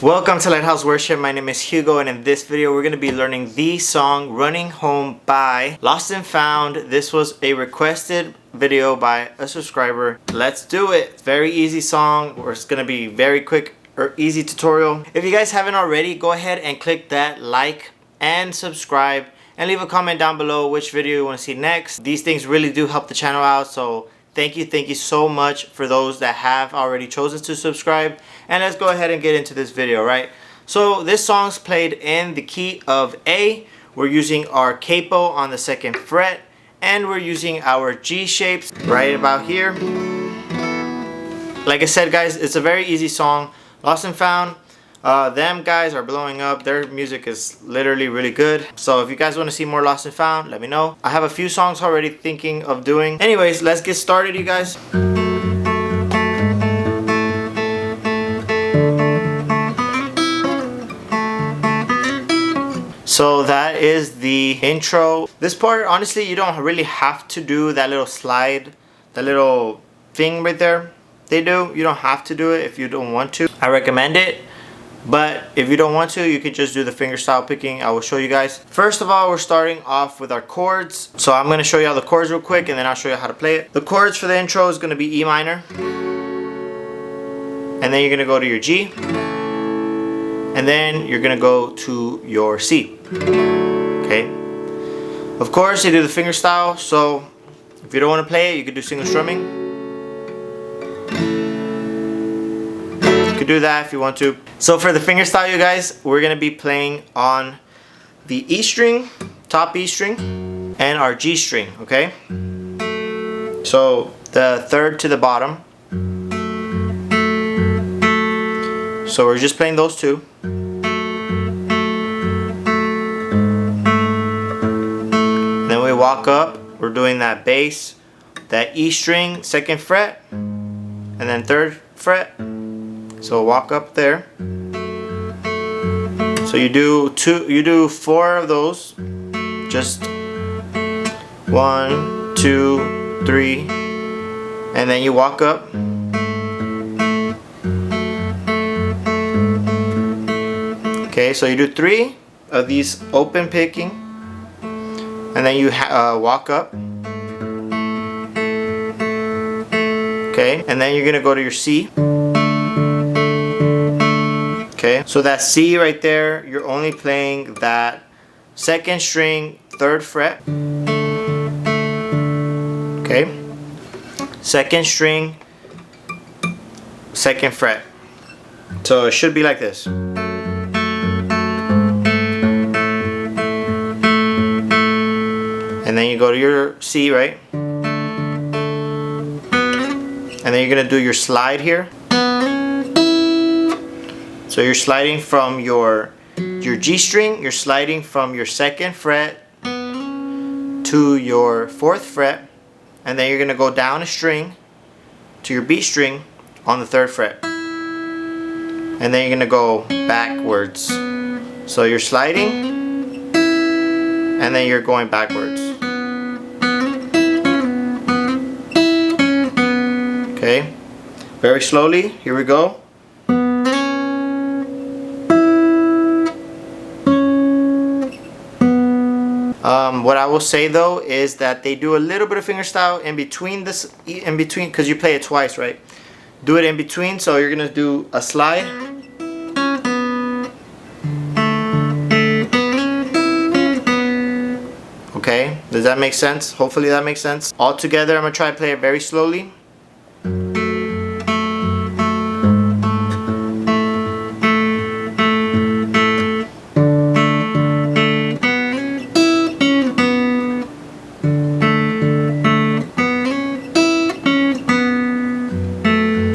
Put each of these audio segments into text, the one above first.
Welcome to Lighthouse Worship. My name is Hugo, and in this video we're going to be learning the song Running Home by Lost and Found. This was a requested video by a subscriber. Let's do it. Very easy song, or it's going to be very quick or easy tutorial. If you guys haven't already, go ahead and click that like and subscribe and leave a comment down below which video you want to see next. These things really do help the channel out, so thank you so much for those that have already chosen to subscribe. And let's go ahead and get into this video, right? So this song's played in the key of A. We're using our capo on the 2nd fret, and we're using our G shapes right about here. Like I said, guys, it's a very easy song. Lost and Found, them guys are blowing up. Their music is literally really good. So if you guys want to see more Lost and Found, let me know. I have a few songs already thinking of doing. Anyways, let's get started, you guys. So that is the intro. This part, honestly, you don't really have to do that little slide, that little thing right there. They do. You don't have to do it if you don't want to. I recommend it. But if you don't want to, you can just do the fingerstyle picking. I will show you guys. First of all, we're starting off with our chords. So I'm going to show you all the chords real quick, and then I'll show you how to play it. The chords for the intro is going to be E minor. And then you're going to go to your G. And then you're going to go to your C. Okay. Of course, you do the fingerstyle. So if you don't want to play it, you could do single strumming. Do that if you want to. So for the fingerstyle, you guys, we're gonna be playing on the E string, top E string, and our G string, okay? So the 3rd to the bottom. So we're just playing those two. Then we walk up, we're doing that bass, that E string, 2nd fret, and then 3rd fret. So walk up there. So you do 4 of those. Just 1, 2, 3, and then you walk up. Okay, so you do 3 of these open picking, and then you walk up. Okay, and then you're gonna go to your C. Okay, so that C right there, you're only playing that 2nd string, 3rd fret. Okay, 2nd string, 2nd fret. So it should be like this. And then you go to your C, right? And then you're gonna do your slide here. So you're sliding from your G string, you're sliding from your 2nd fret to your 4th fret, and then you're going to go down a string to your B string on the 3rd fret. And then you're going to go backwards. So you're sliding, and then you're going backwards. Okay, very slowly, here we go. What I will say though is that they do a little bit of fingerstyle in between this, because you play it twice, right? Do it in between, so you're gonna do a slide. Okay, does that make sense? Hopefully that makes sense. All together, I'm gonna try to play it very slowly.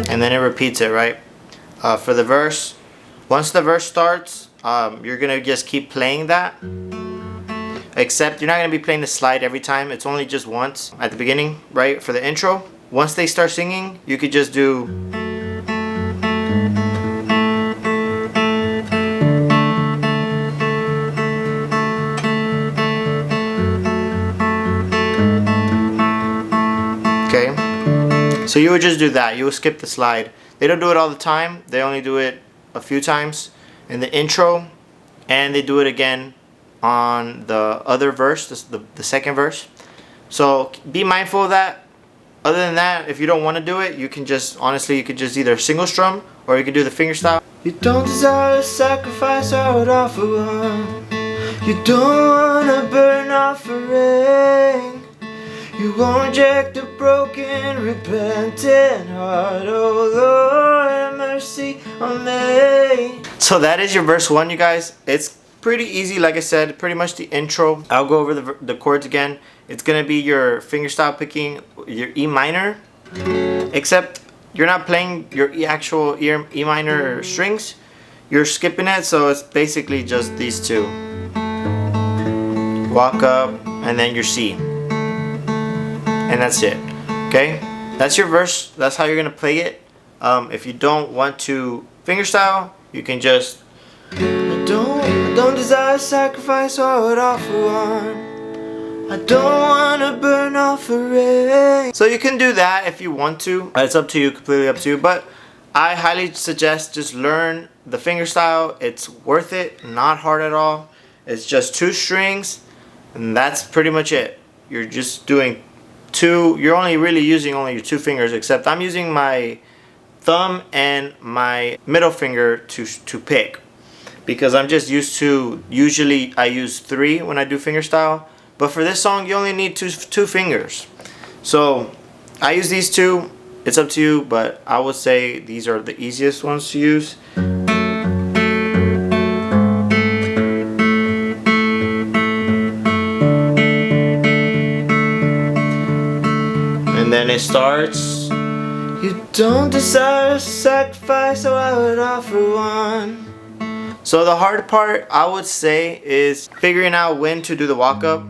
And then it repeats it, right? For the verse, once the verse starts, you're gonna just keep playing that. Except you're not gonna be playing the slide every time. It's only just once at the beginning, right? For the intro. Once they start singing, you could just do. Okay. So you would just do that. You would skip the slide. They don't do it all the time. They only do it a few times in the intro, and they do it again on the other verse, the second verse. So be mindful of that. Other than that, if you don't want to do it, you can just, honestly, you could just either single strum or you could do the finger style. You don't desire a sacrifice, I would offer one. You don't want to burn offering. You won't reject a broken, repentant heart. Oh Lord, have mercy on me. So that is your verse 1, you guys. It's pretty easy, like I said, pretty much the intro. I'll go over the chords again. It's gonna be your fingerstyle picking your E minor, except you're not playing your actual E minor strings. You're skipping it, so it's basically just these two. Walk up, and then your C. And that's it. Okay? That's your verse. That's how you're gonna play it. If you don't want to fingerstyle, you can just I don't desire sacrifice, so I would offer one. I don't wanna burn offering. So you can do that if you want to. It's up to you, completely up to you. But I highly suggest just learn the fingerstyle. It's worth it, not hard at all. It's just 2 strings, and that's pretty much it. You're just doing 2. You're only really using only your 2 fingers, except I'm using my thumb and my middle finger to pick, because I'm just used to, usually I use 3 when I do fingerstyle, but for this song you only need two fingers. So I use these 2. It's up to you, but I would say these are the easiest ones to use. And then it starts. You don't desire a sacrifice, so I would offer one. So the hard part, I would say, is figuring out when to do the walk up.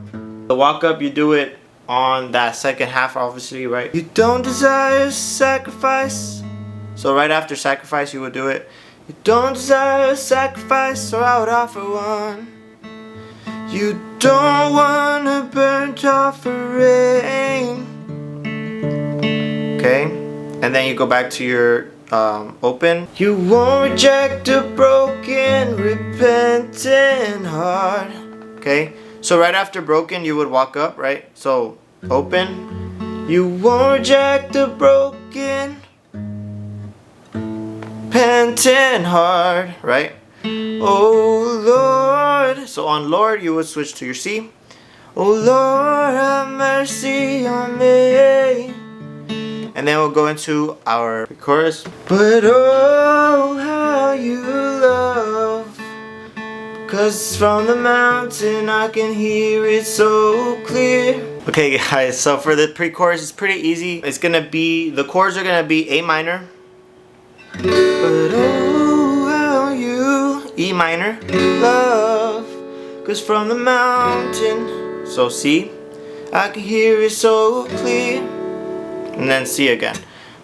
The walk up, you do it on that second half, obviously, right? You don't desire sacrifice. So right after sacrifice, you would do it. You don't desire sacrifice, so I would offer one. You don't want a burnt offering. Okay? And then you go back to your open. You won't reject a broken, repentant heart. Okay? So right after broken, you would walk up, right? So open. You won't reject a broken, repentant heart, right? Oh Lord. So on Lord, you would switch to your C. Oh Lord, have mercy on me. And then we'll go into our chorus. But oh, how you love, 'cause from the mountain I can hear it so clear. Okay guys, so for the pre-chorus, it's pretty easy. It's gonna be, the chords are gonna be A minor. But oh, how you E minor love, 'cause from the mountain. So C, I can hear it so clear. And then C again.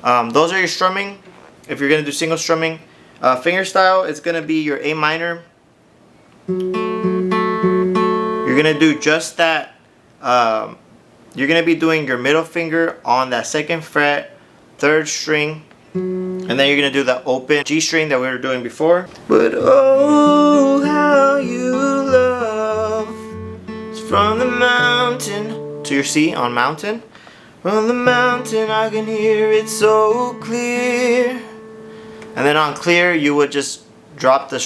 Those are your strumming. If you're gonna do single strumming, fingerstyle, it's gonna be your A minor. You're gonna do just that. You're gonna be doing your middle finger on that 2nd fret, 3rd string, and then you're gonna do the open G string that we were doing before. But oh, how you love, it's from the mountain to your C on mountain. From the mountain I can hear it so clear. And then on clear, you would just drop the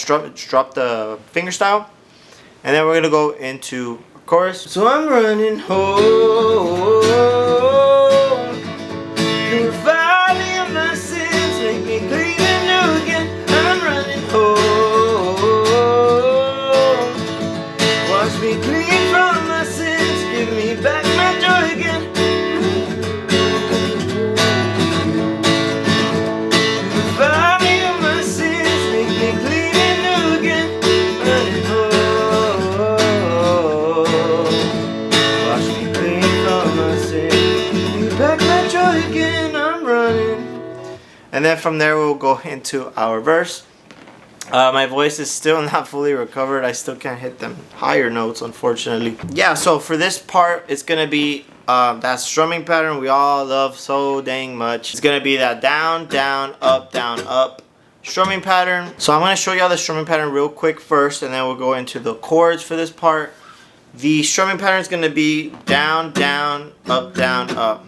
fingerstyle, and then we're gonna go into chorus. So I'm running home to the valley of my sins, make me clean and new again. I'm running home, wash me clean from my sins, give me back my joy again. And then from there we'll go into our verse. My voice is still not fully recovered. I still can't hit them higher notes, unfortunately. Yeah, so for this part, it's gonna be that strumming pattern we all love so dang much. It's gonna be that down, down, up, strumming pattern. So I'm going to show y'all the strumming pattern real quick first, and then we'll go into the chords for this part. The strumming pattern is going to be down, down, up, down, up.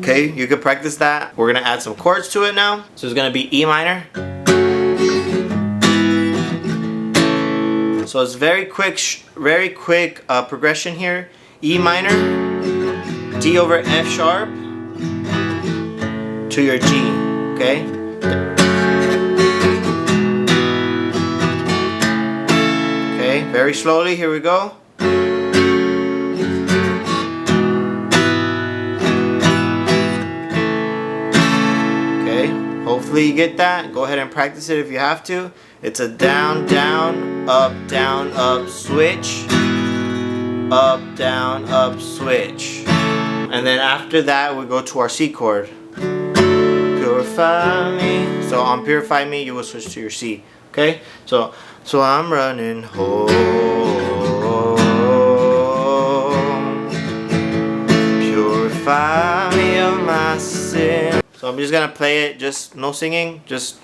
Okay, you can practice that. We're going to add some chords to it now. So it's going to be E minor. So it's very quick progression here. E minor, D over F sharp to your G. Okay. Okay, very slowly. Here we go. Okay, hopefully you get that. Go ahead and practice it if you have to. It's a down, down, up, switch, up, down, up, switch. And then after that, we go to our C chord. Purify me. So on Purify Me, you will switch to your C. Okay? So I'm running home. Purify me of my sin. So I'm just gonna play it, just no singing, just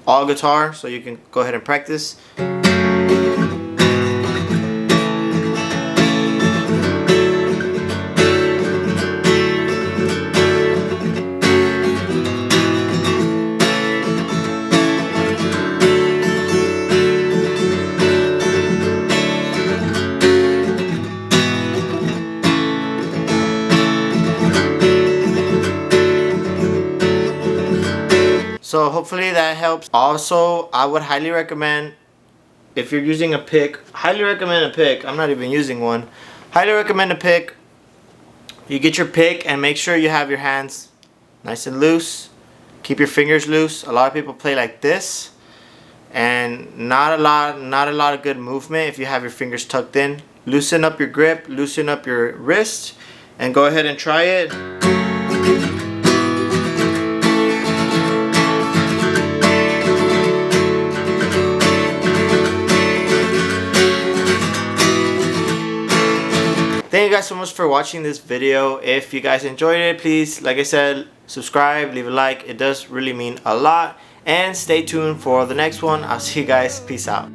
all guitar, so you can go ahead and practice. So hopefully that helps. Also, I would highly recommend, if you're using a pick, highly recommend a pick. I'm not even using one. Highly recommend a pick. You get your pick and make sure you have your hands nice and loose. Keep your fingers loose. A lot of people play like this, and not a lot of good movement if you have your fingers tucked in. Loosen up your grip, loosen up your wrist, and go ahead and try it. Thank you guys so much for watching this video. If you guys enjoyed it, please, like I said, subscribe, leave a like. It does really mean a lot. And stay tuned for the next one. I'll see you guys. Peace out.